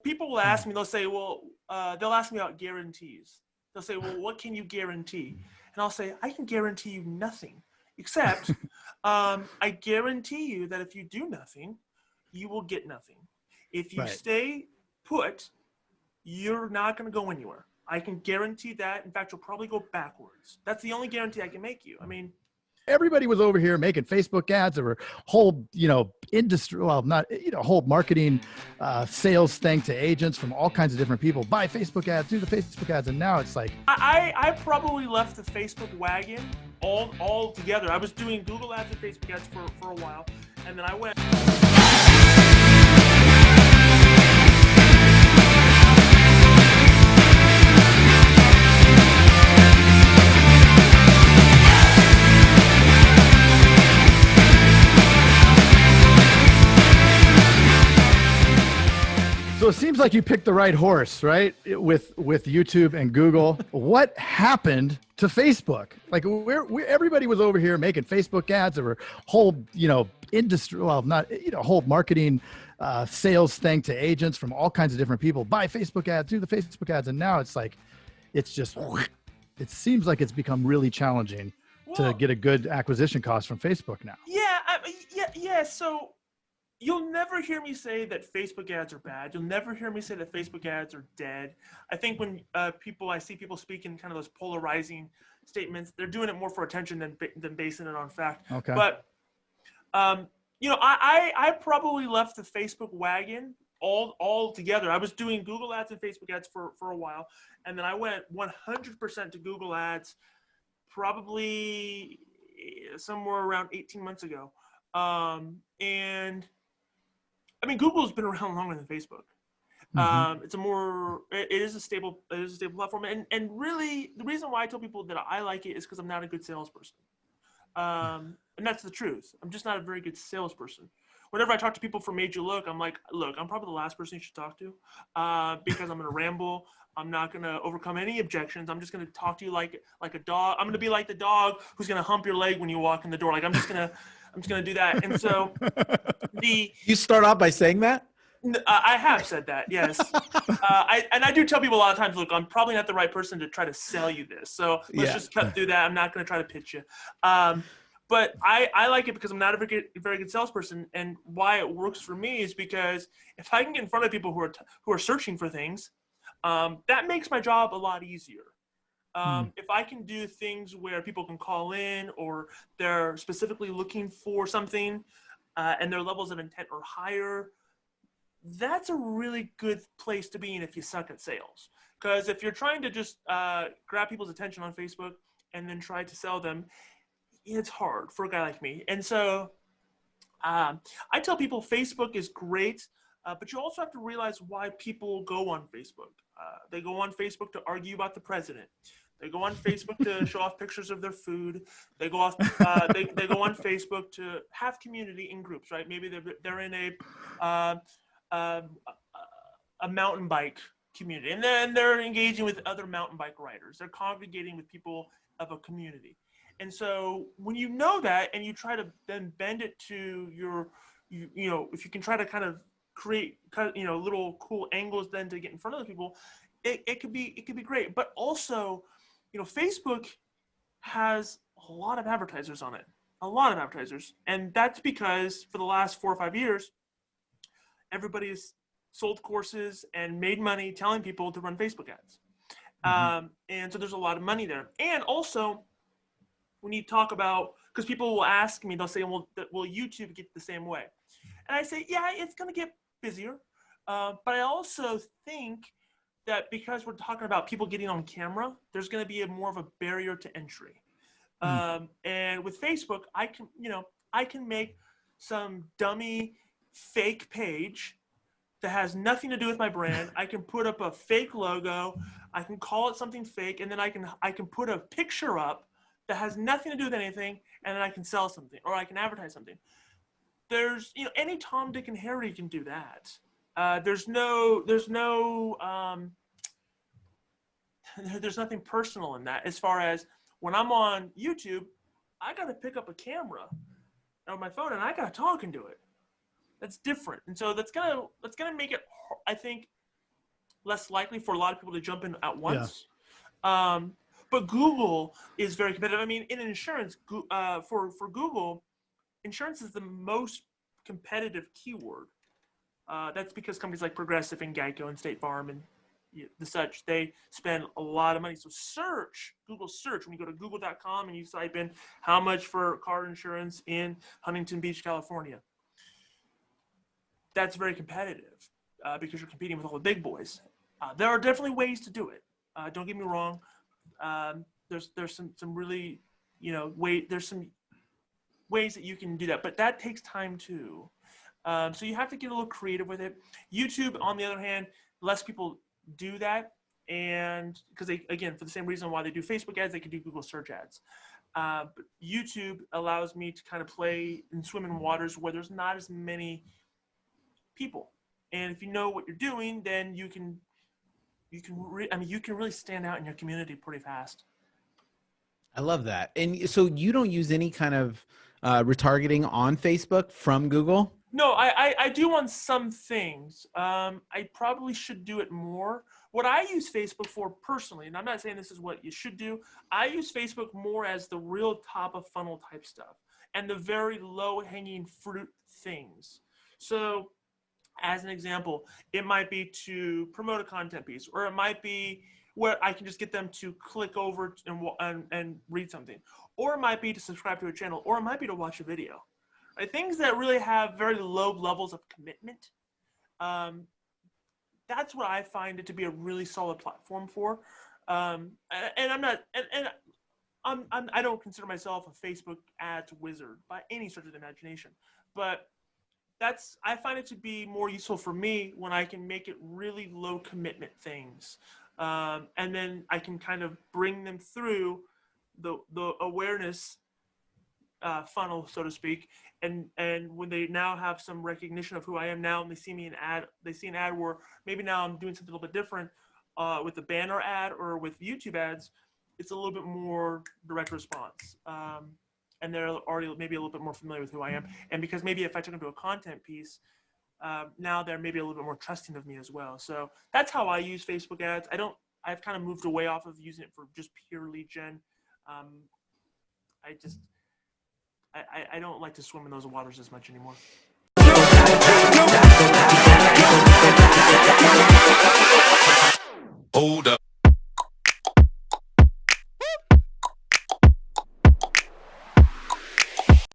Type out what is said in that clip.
people will ask me, they'll say, well, they'll ask me about guarantees. They'll say, well, what can you guarantee? And I'll say, I can guarantee you nothing, except I guarantee you that if you do nothing, you will get nothing. If you stay put, you're not going to go anywhere. I can guarantee that. In fact, you'll probably go backwards. That's the only guarantee I can make you. I mean, everybody was over here making Facebook ads. There were whole, industry, well, not, whole marketing, sales thing to agents from all kinds of different people. Buy Facebook ads, do the Facebook ads. And now it's like, I probably left the Facebook wagon all together. I was doing Google ads and Facebook ads for a while. And then I went. So it seems like you picked the right horse, right? With YouTube and Google. What happened to Facebook? Like everybody was over here making Facebook ads. There were whole, industry, well, not, whole marketing, sales thing to agents from all kinds of different people. Buy Facebook ads, do the Facebook ads. And now it's like, it seems like it's become really challenging to get a good acquisition cost from Facebook now. Yeah. So you'll never hear me say that Facebook ads are bad. You'll never hear me say that Facebook ads are dead. I think when I see people speak in kind of those polarizing statements, they're doing it more for attention than basing it on fact. Okay. But, I probably left the Facebook wagon all together. I was doing Google ads and Facebook ads for a while. And then I went 100% to Google ads probably somewhere around 18 months ago. And I mean, Google's been around longer than Facebook. It is a stable platform. And really the reason why I tell people that I like it is because I'm not a good salesperson. And that's the truth. I'm just not a very good salesperson. Whenever I talk to people from Made You Look, I'm like, look, I'm probably the last person you should talk to because I'm going to ramble. I'm not going to overcome any objections. I'm just going to talk to you like a dog. I'm going to be like the dog who's going to hump your leg when you walk in the door. Like I'm just going to do that. And so You start off by saying that? I have said that, yes. I do tell people a lot of times, look, I'm probably not the right person to try to sell you this. So let's just cut through that. I'm not going to try to pitch you. But I like it because I'm not a very good salesperson. And why it works for me is because if I can get in front of people who are searching for things, that makes my job a lot easier. If I can do things where people can call in or they're specifically looking for something and their levels of intent are higher, that's a really good place to be in if you suck at sales. Because if you're trying to just grab people's attention on Facebook and then try to sell them, it's hard for a guy like me. And so I tell people Facebook is great, but you also have to realize why people go on Facebook. They go on Facebook to argue about the president. They go on Facebook to show off pictures of their food. They go they go on Facebook to have community in groups, right? Maybe they're in a mountain bike community, and then they're engaging with other mountain bike riders. They're congregating with people of a community. And so when you know that and you try to then bend it to if you can try to kind of create, little cool angles then to get in front of the people, it could be great. But also, Facebook has a lot of advertisers on it, And that's because for the last 4 or 5 years, everybody has sold courses and made money telling people to run Facebook ads. And so there's a lot of money there. And also, when you talk about, because people will ask me, they'll say, well, will YouTube get the same way? And I say, yeah, it's going to get busier. But I also think that because we're talking about people getting on camera, there's going to be more of a barrier to entry. And with Facebook, I can make some dummy fake page that has nothing to do with my brand. I can put up a fake logo. I can call it something fake. And then I can put a picture up that has nothing to do with anything, and then I can sell something or I can advertise something. There's, any Tom, Dick, and Harry can do that. There's nothing personal in that. As far as when I'm on YouTube, I got to pick up a camera on my phone and I got to talk into it. That's different. And so that's gonna make it, I think, less likely for a lot of people to jump in at once. But Google is very competitive. I mean, in insurance, for Google, insurance is the most competitive keyword. That's because companies like Progressive and Geico and State Farm and the such, they spend a lot of money. So Google search, when you go to google.com and you type in how much for car insurance in Huntington Beach, California, that's very competitive because you're competing with all the big boys. There are definitely ways to do it. Don't get me wrong. There's some really, there's some ways that you can do that, but that takes time too. So you have to get a little creative with it. YouTube, on the other hand, less people do that, and because they, again, for the same reason why they do Facebook ads, they can do Google search ads. But YouTube allows me to kind of play and swim in waters where there's not as many people, and if you know what you're doing, then you can really stand out in your community pretty fast. I love that. And so you don't use any kind of retargeting on Facebook from Google? No, I do on some things. I probably should do it more. What I use Facebook for personally, and I'm not saying this is what you should do, I use Facebook more as the real top of funnel type stuff and the very low hanging fruit things. So as an example, it might be to promote a content piece, or it might be where I can just get them to click over and read something, or it might be to subscribe to a channel, or it might be to watch a video. Right? Things that really have very low levels of commitment. That's what I find it to be a really solid platform for. And I'm not, and I don't consider myself a Facebook ads wizard by any stretch of the imagination, but I find it to be more useful for me when I can make it really low commitment things. And then I can kind of bring them through the awareness funnel, so to speak. And when they now have some recognition of who I am now, and they see me they see an ad where maybe now I'm doing something a little bit different with the banner ad or with YouTube ads, it's a little bit more direct response. And they're already maybe a little bit more familiar with who I am. And because maybe if I took them to a content piece, now they're maybe a little bit more trusting of me as well. So that's how I use Facebook ads. I've kind of moved away off of using it for just pure lead gen. I don't like to swim in those waters as much anymore. Hold up.